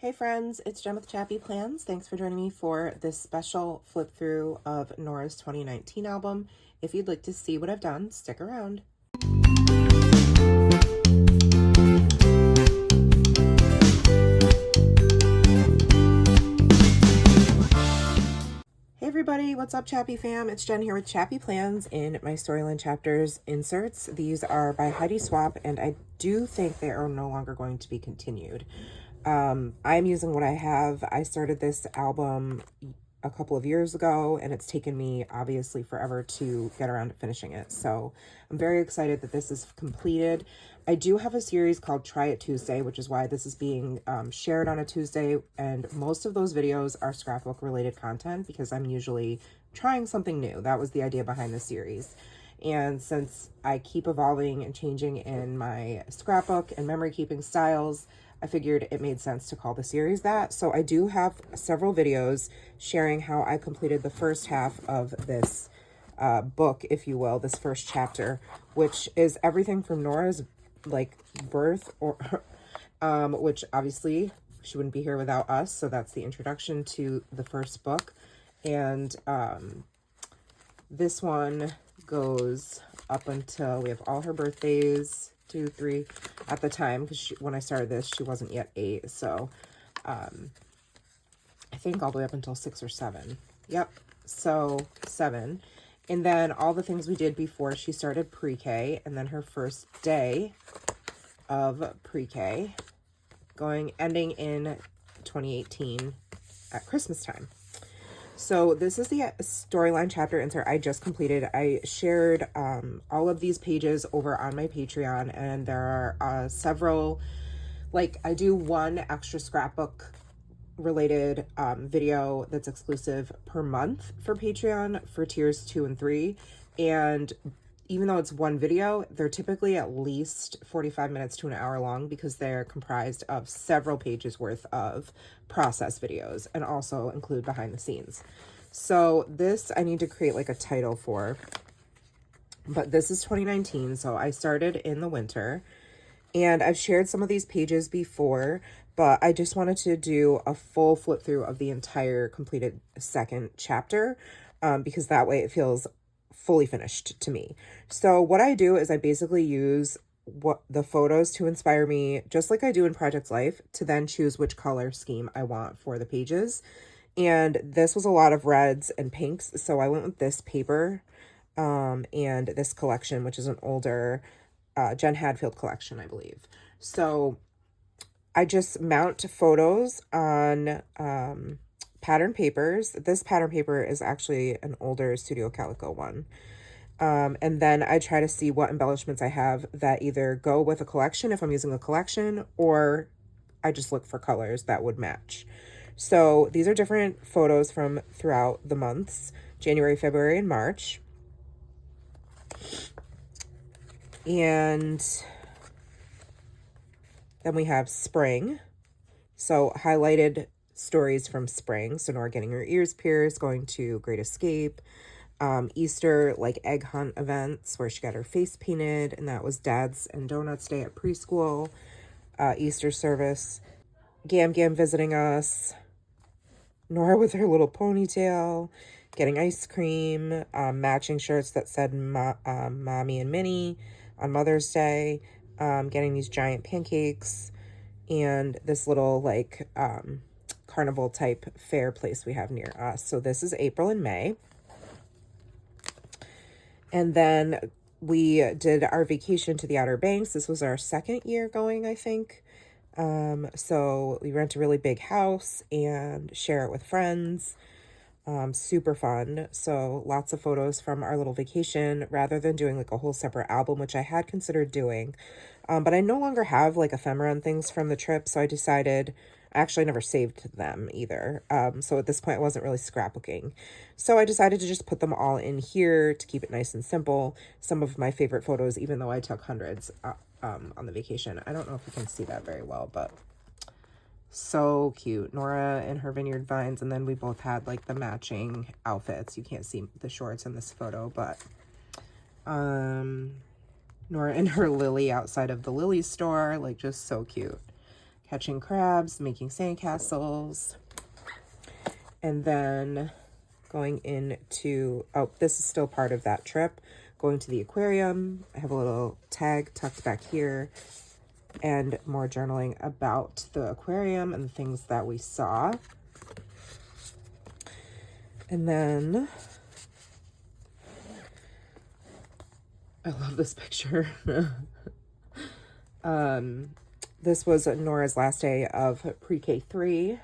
Hey friends, it's Jen with ChappyPlans. Thanks for joining me for this special flip through of Norah's 2019 album. If you'd like to see what I've done, stick around. Hey everybody, what's up Chappy fam? It's Jen here with ChappyPlans in my Storyline Chapters inserts. These are by Heidi Swap and I do think they are no longer going to be continued. I'm using what I have. I started this album a couple of years ago and it's taken me obviously forever to get around to finishing it. So I'm very excited that this is completed. I do have a series called Try It Tuesday, which is why this is being shared on a Tuesday. And most of those videos are scrapbook related content because I'm usually trying something new. That was the idea behind the series. And since I keep evolving and changing in my scrapbook and memory keeping styles, I figured it made sense to call the series that. So I do have several videos sharing how I completed the first half of this book, if you will, this first chapter, which is everything from Norah's like birth or which obviously she wouldn't be here without us. So that's the introduction to the first book. And this one goes up until we have all her birthdays, 2, 3 at the time, because when I started this she wasn't yet 8, so I think all the way up until 6 or 7. Yep, so 7. And then all the things we did before she started pre-K, and then her first day of pre-K, ending in 2018 at Christmas time. So this is the storyline chapter insert I just completed. I shared all of these pages over on my Patreon, and there are several, like I do one extra scrapbook related video that's exclusive per month for Patreon for tiers 2 and 3. And even though it's one video, they're typically at least 45 minutes to an hour long because they're comprised of several pages worth of process videos and also include behind the scenes. So this I need to create like a title for, but this is 2019. So I started in the winter and I've shared some of these pages before, but I just wanted to do a full flip through of the entire completed second chapter because that way it feels fully finished to me. So what I do is I basically use the photos to inspire me, just like I do in Project Life, to then choose which color scheme I want for the pages. And this was a lot of reds and pinks, so I went with this paper and this collection, which is an older Jen Hadfield collection, I believe. So I just mount photos on pattern papers. This pattern paper is actually an older Studio Calico one. And then I try to see what embellishments I have that either go with a collection if I'm using a collection, or I just look for colors that would match. So these are different photos from throughout the months, January, February, and March. And then we have spring. So highlighted stories from spring. So Nora getting her ears pierced, going to Great Escape, Easter like egg hunt events where she got her face painted, and that was Dad's and Donuts Day at preschool, Easter service, Gam Gam visiting us, Nora with her little ponytail, getting ice cream, matching shirts that said Mommy and Minnie on Mother's Day, getting these giant pancakes, and this little like carnival type fair place we have near us. So this is April and May. And then we did our vacation to the Outer Banks. This was our second year going, I think. So we rent a really big house and share it with friends. Super fun. So lots of photos from our little vacation rather than doing like a whole separate album, which I had considered doing. But I no longer have like ephemera and things from the trip. So I decided, actually I never saved them either. So at this point I wasn't really scrapbooking. So I decided to just put them all in here to keep it nice and simple. Some of my favorite photos, even though I took hundreds on the vacation. I don't know if you can see that very well, but so cute. Nora and her vineyard vines, and then we both had like the matching outfits. You can't see the shorts in this photo, but Nora and her lily outside of the lily store, like just so cute. catching crabs, making sandcastles. And then going into, oh, this is still part of that trip, going to the aquarium. I have a little tag tucked back here, and more journaling about the aquarium and the things that we saw. And then I love this picture. This was Norah's last day of pre-K 3.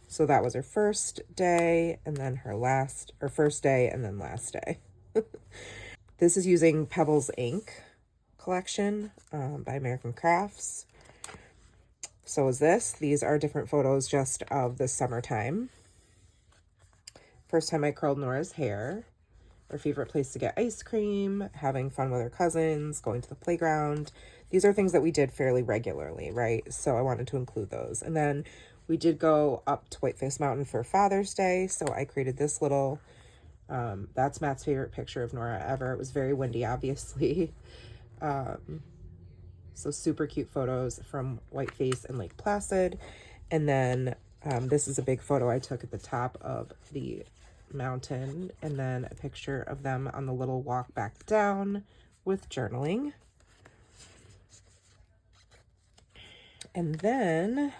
So that was her first day, and then her first day, and then last day. This is using Pebbles ink collection by American Crafts. So is this. These are different photos just of the summertime. First time I curled Norah's hair. Her favorite place to get ice cream, having fun with her cousins, going to the playground. These are things that we did fairly regularly, right? So I wanted to include those. And then we did go up to Whiteface Mountain for Father's Day. So I created this little, that's Matt's favorite picture of Norah ever. It was very windy, obviously. So super cute photos from Whiteface and Lake Placid. And then this is a big photo I took at the top of the mountain, and then a picture of them on the little walk back down with journaling. And then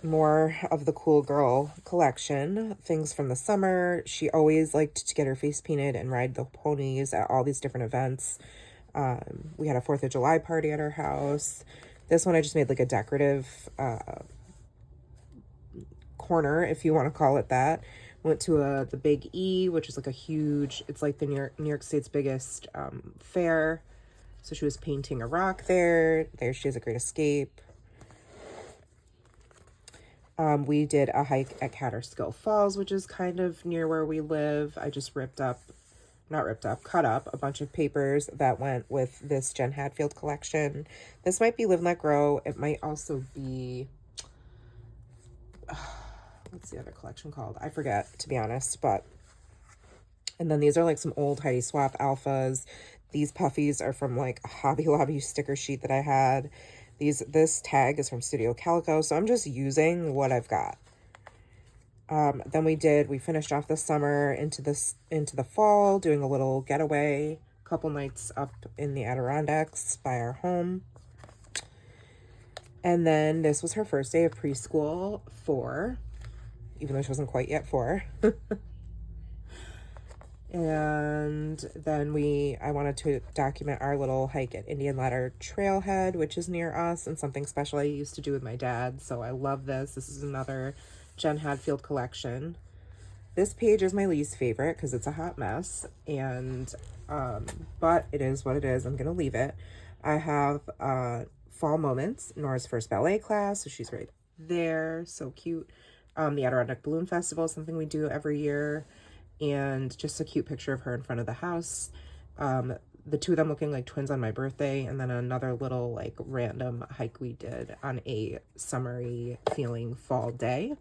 more of the cool girl collection, things from the summer. She always liked to get her face painted and ride the ponies at all these different events. We had a 4th of July party at our house. This one I just made like a decorative corner, if you want to call it that. Went to the Big E, which is like a huge, it's like the New York State's biggest fair. So she was painting a rock there. There she has a great escape. We did a hike at Catterskill Falls, which is kind of near where we live. I just cut up a bunch of papers that went with this Jen Hadfield collection. This might be Live and Let Grow. It might also be, what's the other collection called? I forget, to be honest, but, and then these are like some old Heidi Swapp alphas. These puffies are from like a Hobby Lobby sticker sheet that I had. This tag is from Studio Calico, so I'm just using what I've got. Then we finished off the summer into the fall, doing a little getaway, couple nights up in the Adirondacks by our home. And then this was her first day of preschool, 4, even though she wasn't quite yet 4. And then I wanted to document our little hike at Indian Ladder Trailhead, which is near us, and something special I used to do with my dad. So I love this. This is another Jen Hadfield collection. This page is my least favorite because it's a hot mess, and but it is what it is. I'm gonna leave it. I have fall moments, Norah's first ballet class, so she's right there, so cute. The Adirondack Balloon Festival is something we do every year, and just a cute picture of her in front of the house. The two of them looking like twins on my birthday, and then another little like random hike we did on a summery feeling fall day.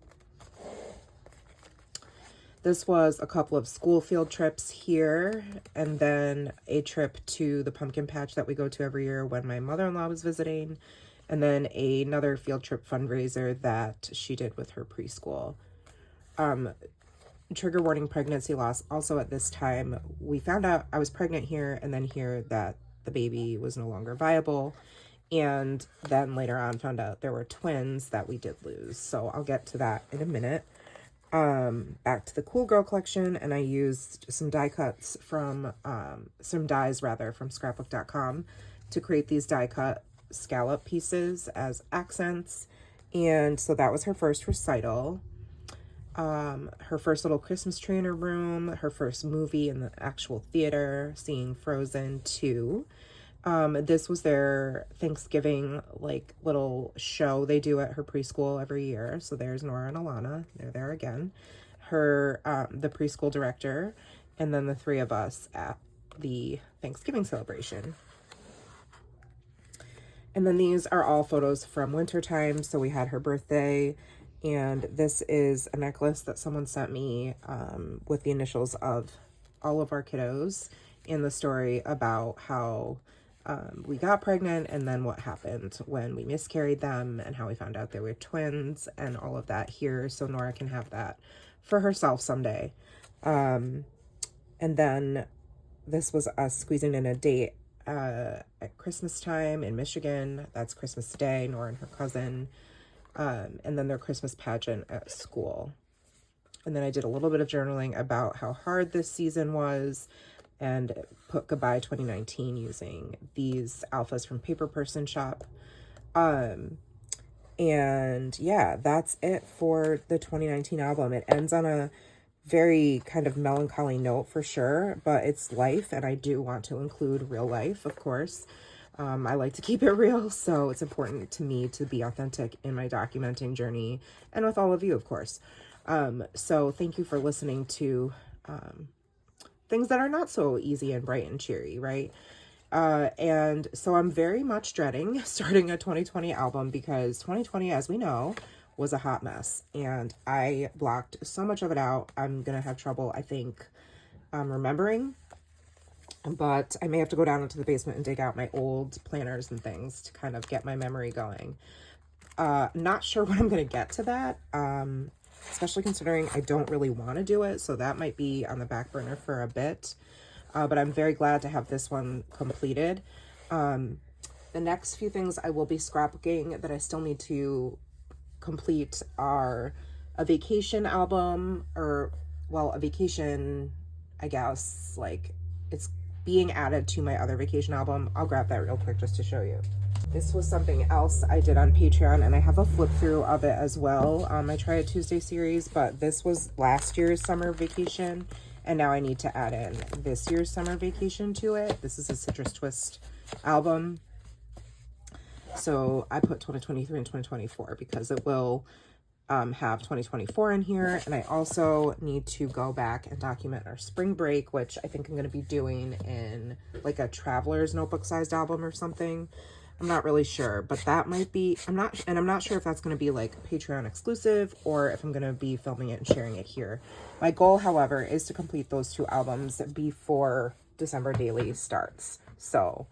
This was a couple of school field trips here, and then a trip to the pumpkin patch that we go to every year when my mother-in-law was visiting, and then another field trip fundraiser that she did with her preschool. Trigger warning, pregnancy loss. Also at this time, we found out I was pregnant here, and then here that the baby was no longer viable, and then later on found out there were twins that we did lose. So I'll get to that in a minute. Back to the Cool Girl collection, and I used some die cuts from, some dies rather from scrapbook.com to create these die cut scallop pieces as accents. And so that was her first recital. Her first little Christmas tree in her room, her first movie in the actual theater, seeing Frozen 2. This was their Thanksgiving, like, little show they do at her preschool every year. So there's Nora and Alana. They're there again. Her, the preschool director, and then the 3 of us at the Thanksgiving celebration. And then these are all photos from wintertime. So we had her birthday, and this is a necklace that someone sent me with the initials of all of our kiddos, and the story about how we got pregnant, and then what happened when we miscarried them, and how we found out they were twins, and all of that here, so Norah can have that for herself someday. And then this was us squeezing in a date at Christmas time in Michigan. That's Christmas Day, Norah and her cousin. And then their Christmas pageant at school. And then I did a little bit of journaling about how hard this season was, and put goodbye 2019 using these alphas from Paper Person Shop. And yeah, that's it for the 2019 album. It ends on a very kind of melancholy note for sure, but it's life, and I do want to include real life, of course. I like to keep it real, so it's important to me to be authentic in my documenting journey, and with all of you, of course. So thank you for listening to things that are not so easy and bright and cheery, right? And so I'm very much dreading starting a 2020 album, because 2020, as we know, was a hot mess, and I blocked so much of it out. I'm gonna have trouble, I think, remembering, but I may have to go down into the basement and dig out my old planners and things to kind of get my memory going. Not sure when I'm gonna get to that, especially considering I don't really want to do it, so that might be on the back burner for a bit. But I'm very glad to have this one completed. The next few things I will be scrapbooking that I still need to complete are a vacation album, or, well, a vacation, I guess, like, it's being added to my other vacation album. I'll grab that real quick just to show you. This was something else I did on Patreon, and I have a flip through of it as well. I Try a Tuesday series, but this was last year's summer vacation, and now I need to add in this year's summer vacation to it. This is a Citrus Twist album. So I put 2023 and 2024 because it will have 2024 in here. And I also need to go back and document our spring break, which I think I'm going to be doing in like a traveler's notebook sized album or something. I'm not really sure, but that might be, I'm not sure if that's going to be like Patreon exclusive, or if I'm going to be filming it and sharing it here. My goal, however, is to complete those two albums before December daily starts. So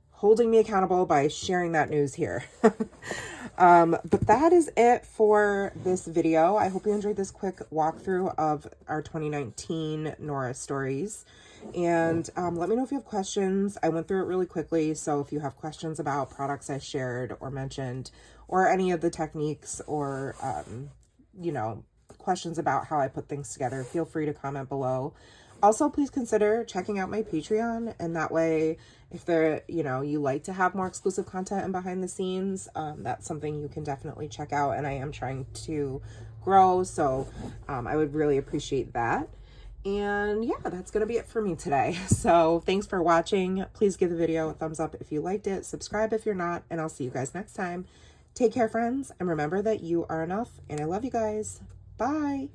holding me accountable by sharing that news here. But that is it for this video. I hope you enjoyed this quick walkthrough of our 2019 Norah stories. And let me know if you have questions. I went through it really quickly, so if you have questions about products I shared or mentioned, or any of the techniques, or, you know, questions about how I put things together, feel free to comment below. Also, please consider checking out my Patreon, and that way, if you like to have more exclusive content and behind the scenes, that's something you can definitely check out, and I am trying to grow, so I would really appreciate that. And yeah, that's going to be it for me today. So thanks for watching. Please give the video a thumbs up if you liked it, subscribe if you're not, and I'll see you guys next time. Take care, friends, and remember that you are enough, and I love you guys. Bye.